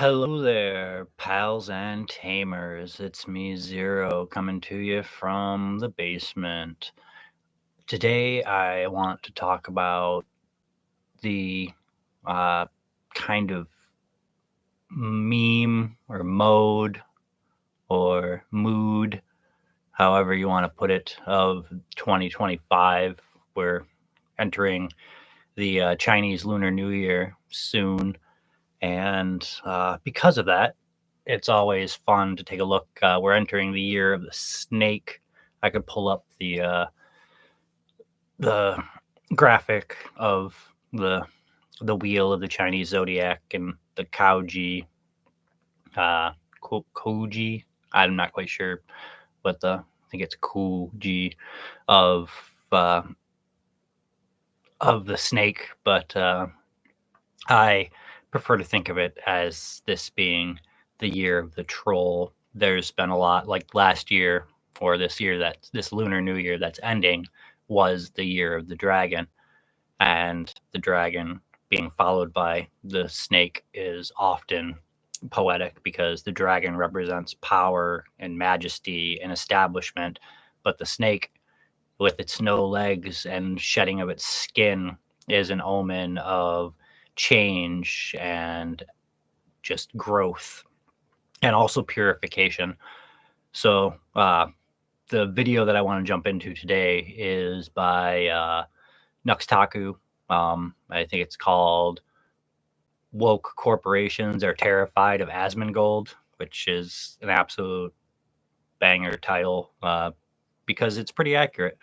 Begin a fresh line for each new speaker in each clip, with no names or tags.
Hello there, pals and tamers. It's me, Zero, coming to you from the basement. Today, I want to talk about the uh, kind of meme or mode or mood, however you want to put it, of 2025. We're entering the Chinese Lunar New Year soon. And because of that, it's always fun to take a look. We're entering the year of the snake. I could pull up the graphic of the wheel of the Chinese zodiac and the Kouji, uh, Kouji. I'm not quite sure what I think it's Kouji of uh, of the snake, but I prefer to think of it as this being the year of the troll. There's been a lot, like last year or this year, that this Lunar New Year that's ending was the year of the dragon. And the dragon being followed by the snake is often poetic because the dragon represents power and majesty and establishment, but the snake, with its no legs and shedding of its skin, is an omen of change and just growth and also purification. So, the video that I want to jump into today is by Nuxtaku. I think it's called Woke Corporations Are Terrified of Asmongold, which is an absolute banger title because it's pretty accurate.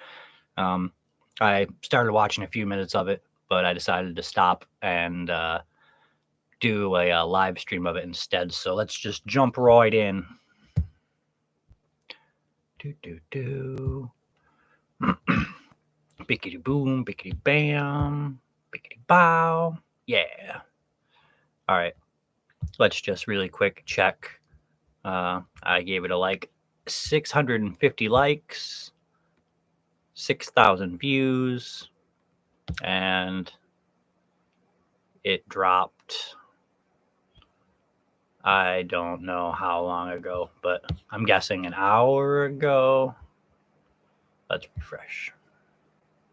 I started watching a few minutes of it, but I decided to stop and do a live stream of it instead. So let's just jump right in. Do. Bickety boom, bickety bam, bickety bow. Yeah. All right. Let's just really quick check. I gave it a like. 650 likes, 6,000 views, and it dropped. I don't know how long ago, but I'm guessing an hour ago. Let's refresh.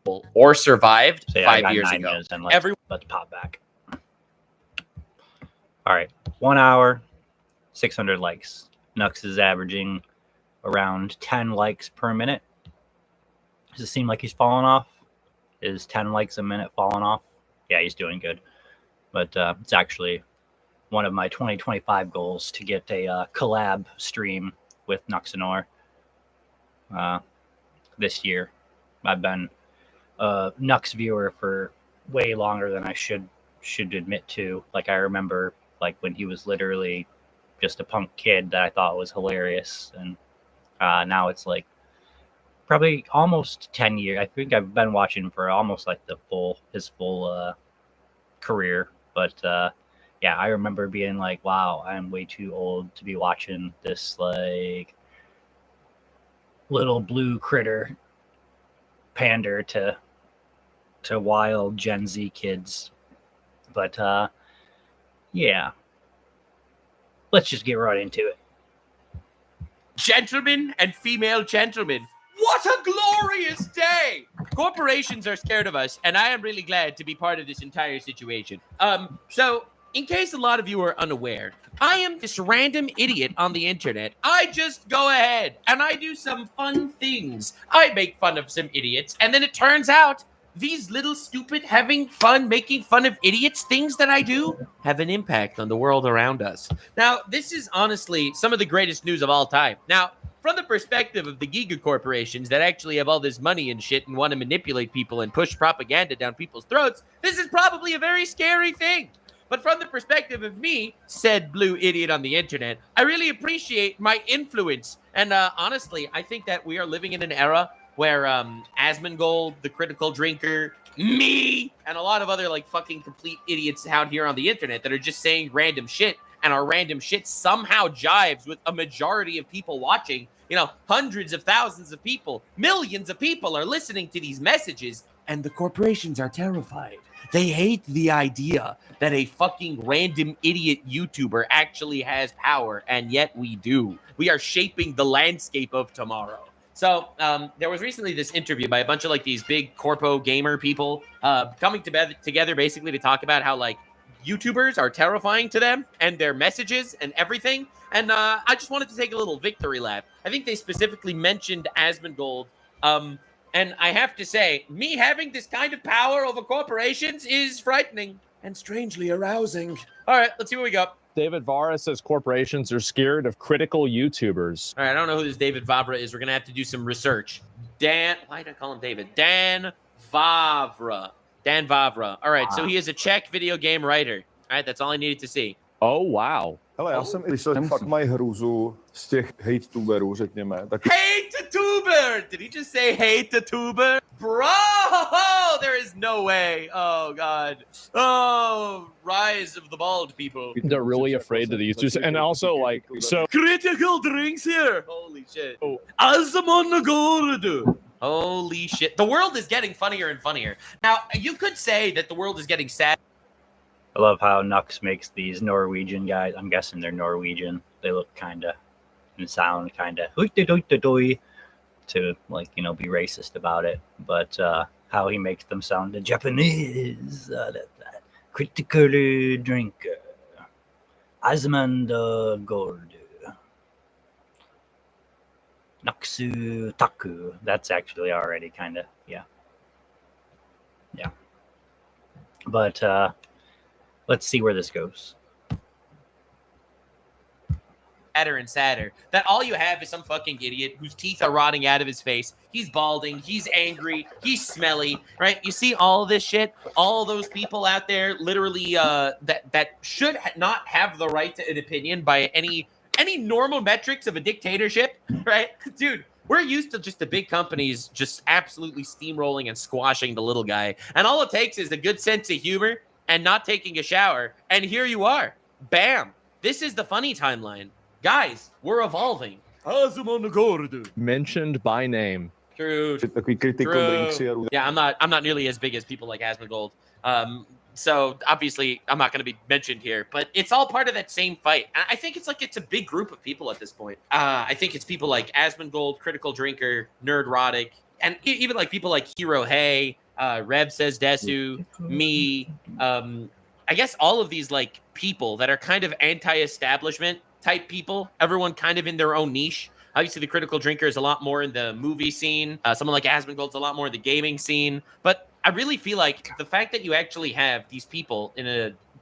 Or survived
So
5 years ago.
And let's pop back. All right, 1 hour, 600 likes. Nux is averaging around 10 likes per minute. Does it seem like he's falling off? Is 10 likes a minute falling off? Yeah, he's doing good. But it's actually one of my 2025 goals to get a collab stream with Nuxanor this year. I've been a Nux viewer for way longer than I should admit to. Like, I remember like when he was literally just a punk kid that I thought was hilarious, and now it's like probably almost 10 years. I think I've been watching for almost like his full career. But yeah, I remember being like, wow, I'm way too old to be watching this like little blue critter pander to wild Gen Z kids. But yeah, let's just get right into it.
Gentlemen and female gentlemen, what a glorious day! Corporations are scared of us, and I am really glad to be part of this entire situation. So, in case a lot of you are unaware, I am this random idiot on the internet. I just go ahead and I do some fun things. I make fun of some idiots, and then it turns out these little stupid having fun, making fun of idiots things that I do have an impact on the world around us. Now, this is honestly some of the greatest news of all time. Now, from the perspective of the giga corporations that actually have all this money and shit and want to manipulate people and push propaganda down people's throats, this is probably a very scary thing. But from the perspective of me, said blue idiot on the internet, I really appreciate my influence. And honestly, I think that we are living in an era where Asmongold, the critical drinker, me, and a lot of other like fucking complete idiots out here on the internet that are just saying random shit, and our random shit somehow jives with a majority of people watching. You know, hundreds of thousands of people, millions of people are listening to these messages, and the corporations are terrified. They hate the idea that a fucking random idiot YouTuber actually has power, and yet we do. We are shaping the landscape of tomorrow. So there was recently this interview by a bunch of like these big corpo gamer people coming together basically to talk about how like YouTubers are terrifying to them and their messages and everything. And I just wanted to take a little victory lap. I think they specifically mentioned Asmongold. And I have to say, me having this kind of power over corporations is frightening and strangely arousing. All right, let's see what we got.
David Vara says corporations are scared of critical YouTubers.
All right, I don't know who this David Vavra is. We're going to have to do some research. Why did I call him David? Dan Vavra. All right, so he is a Czech video game writer. All right, that's all I needed to see.
Oh, wow.
Hele, já jsem slyšel, že fakt mají hrůzu z těch hate-tuberů, řekněme. Tak...
Hate-tuber! Did he just say hate-tuber? Bro! There is no way. Oh, God. Oh, rise of the bald people.
They're really afraid of these. And also, like, so...
Critical drinks here! Holy shit. Oh. Azamon Holy shit. The world is getting funnier and funnier. Now, you could say that the world is getting sad.
I love how Nux makes these Norwegian guys. I'm guessing they're Norwegian. They look kind of and sound kind of to like, you know, be racist about it. But how he makes them sound Japanese. That critical drinker. Asmund Gold. Naksu Taku. That's actually already kind of, yeah. But let's see where this goes.
Sadder and sadder. That all you have is some fucking idiot whose teeth are rotting out of his face. He's balding. He's angry. He's smelly. Right? You see all this shit. All those people out there, literally, that should not have the right to an opinion by any normal metrics of a dictatorship. Right, dude. We're used to just the big companies just absolutely steamrolling and squashing the little guy, and all it takes is a good sense of humor and not taking a shower, and here you are. Bam. This is the funny timeline. Guys, we're evolving.
Mentioned by name.
True. Yeah, I'm not nearly as big as people like Asmongold. So obviously I'm not going to be mentioned here, but it's all part of that same fight. And I think it's a big group of people at this point. I think it's people like Asmongold, Critical Drinker, Nerdrotic, and even like people like Hero Hey, Rev Says Desu, me, I guess all of these like people that are kind of anti-establishment type people, everyone kind of in their own niche. Obviously, the Critical Drinker is a lot more in the movie scene. Someone like Asmongold's a lot more in the gaming scene. But I really feel like the fact that you actually have these people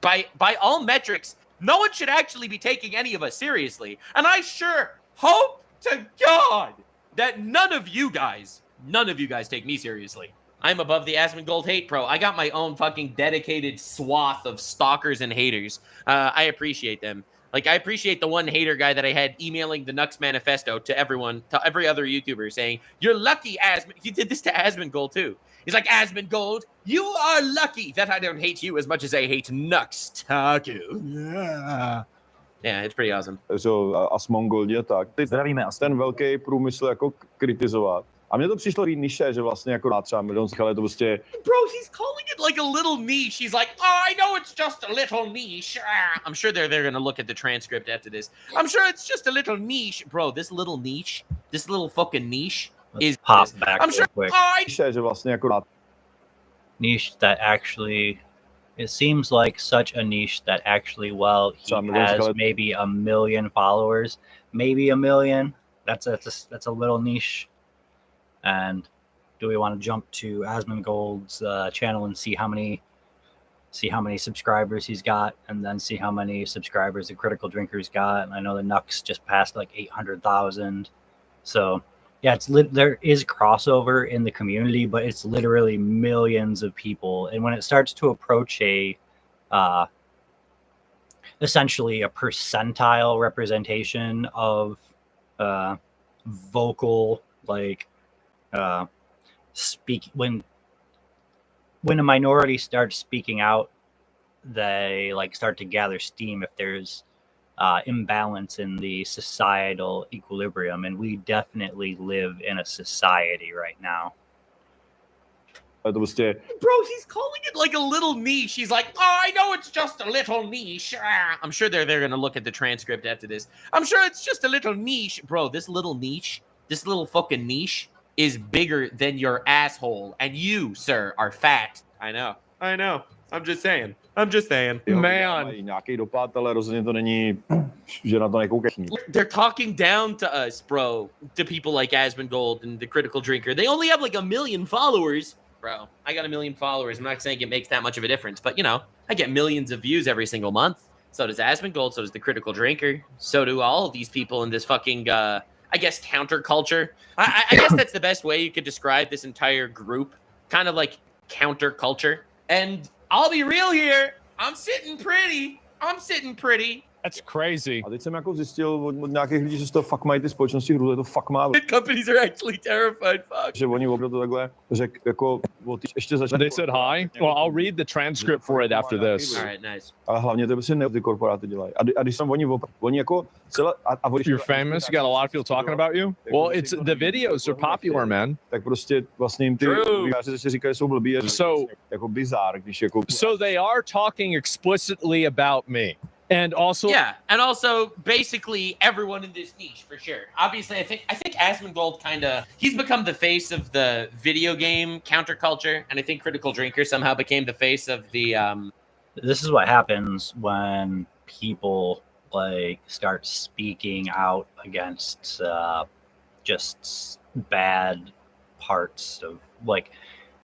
by all metrics, no one should actually be taking any of us seriously. And I sure hope to God that none of you guys take me seriously. I'm above the Asmongold hate pro. I got my own fucking dedicated swath of stalkers and haters. I appreciate them. Like, I appreciate the one hater guy that I had emailing the Nux Manifesto to every other YouTuber saying, "You're lucky, Asmon." He did this to Asmongold too. He's like, "Asmongold, you are lucky that I don't hate you as much as I hate Nux Taku." Yeah, it's pretty awesome.
So, Asmongoldě, tak. Teď zdravíme ten velký průmysl jako kritizovat. A mně to přišlo niše, že vlastně jako třeba milion, ale to prostě...
Bro, he's calling it like a little niche. He's like, "Oh, I know it's just a little niche." I'm sure they're going to look at the transcript after this. I'm sure it's just a little niche. Bro, this little fucking niche is...
Pop back
I'm sure...
quick.
Že vlastně jako...
Niche that actually... It seems like such a niche that actually, well, he has maybe 1 million followers. Maybe 1 million. That's a little niche. And do we want to jump to Asmongold's channel and see how many subscribers he's got, and then see how many subscribers the Critical Drinker's got? And I know the Nux just passed like 800,000. So yeah, there is crossover in the community, but it's literally millions of people. And when it starts to approach essentially a percentile representation of vocal, like when a minority starts speaking out, they like start to gather steam if there's imbalance in the societal equilibrium, and we definitely live in a society right now.
To prostě,
Bro, he's calling it like a little niche. He's like, oh, I know it's just a little niche. Ah. I'm sure they're going to look at the transcript after this. I'm sure it's just a little niche. Bro, this little niche, this little fucking niche is bigger than your asshole. And you, sir, are fat. I know. I'm just saying.
Man.
mají nějaký dopad, ale rozhodně to není, že na to nekoukají.
They're talking down to us, bro, to people like Asmongold and the Critical Drinker. They only have like 1 million followers. Bro, I got 1 million followers. I'm not saying it makes that much of a difference, but, you know, I get millions of views every single month. So does Asmongold, so does the Critical Drinker. So do all of these people in this fucking, I guess, counterculture. I guess that's the best way you could describe this entire group. Kind of like counterculture. And I'll be real here. I'm sitting pretty.
That's crazy.
A teď jsem jako zjistil od nějakých lidí, že z toho fakt mají ty společnosti hru, to fakt málo.
Companies are actually terrified. Fuck.
Že oni opravdu takhle řekl, jako, ještě začali.
They said hi. Well, I'll read the transcript for it after this.
All right, nice.
Ale hlavně to prostě ty korporáty dělají. A když jsem oni jako celé...
You're famous? You got a lot of people talking about you? Well, it's the videos are popular, man.
Tak prostě vlastně jim ty výváři se říkají, jsou blbý. Jako bizár, když jako...
So they are talking explicitly about me. And also,
and also basically everyone in this niche for sure. Obviously, I think Asmongold he's become the face of the video game counterculture, and I think Critical Drinker somehow became the face of the.
This is what happens when people like start speaking out against just bad parts of like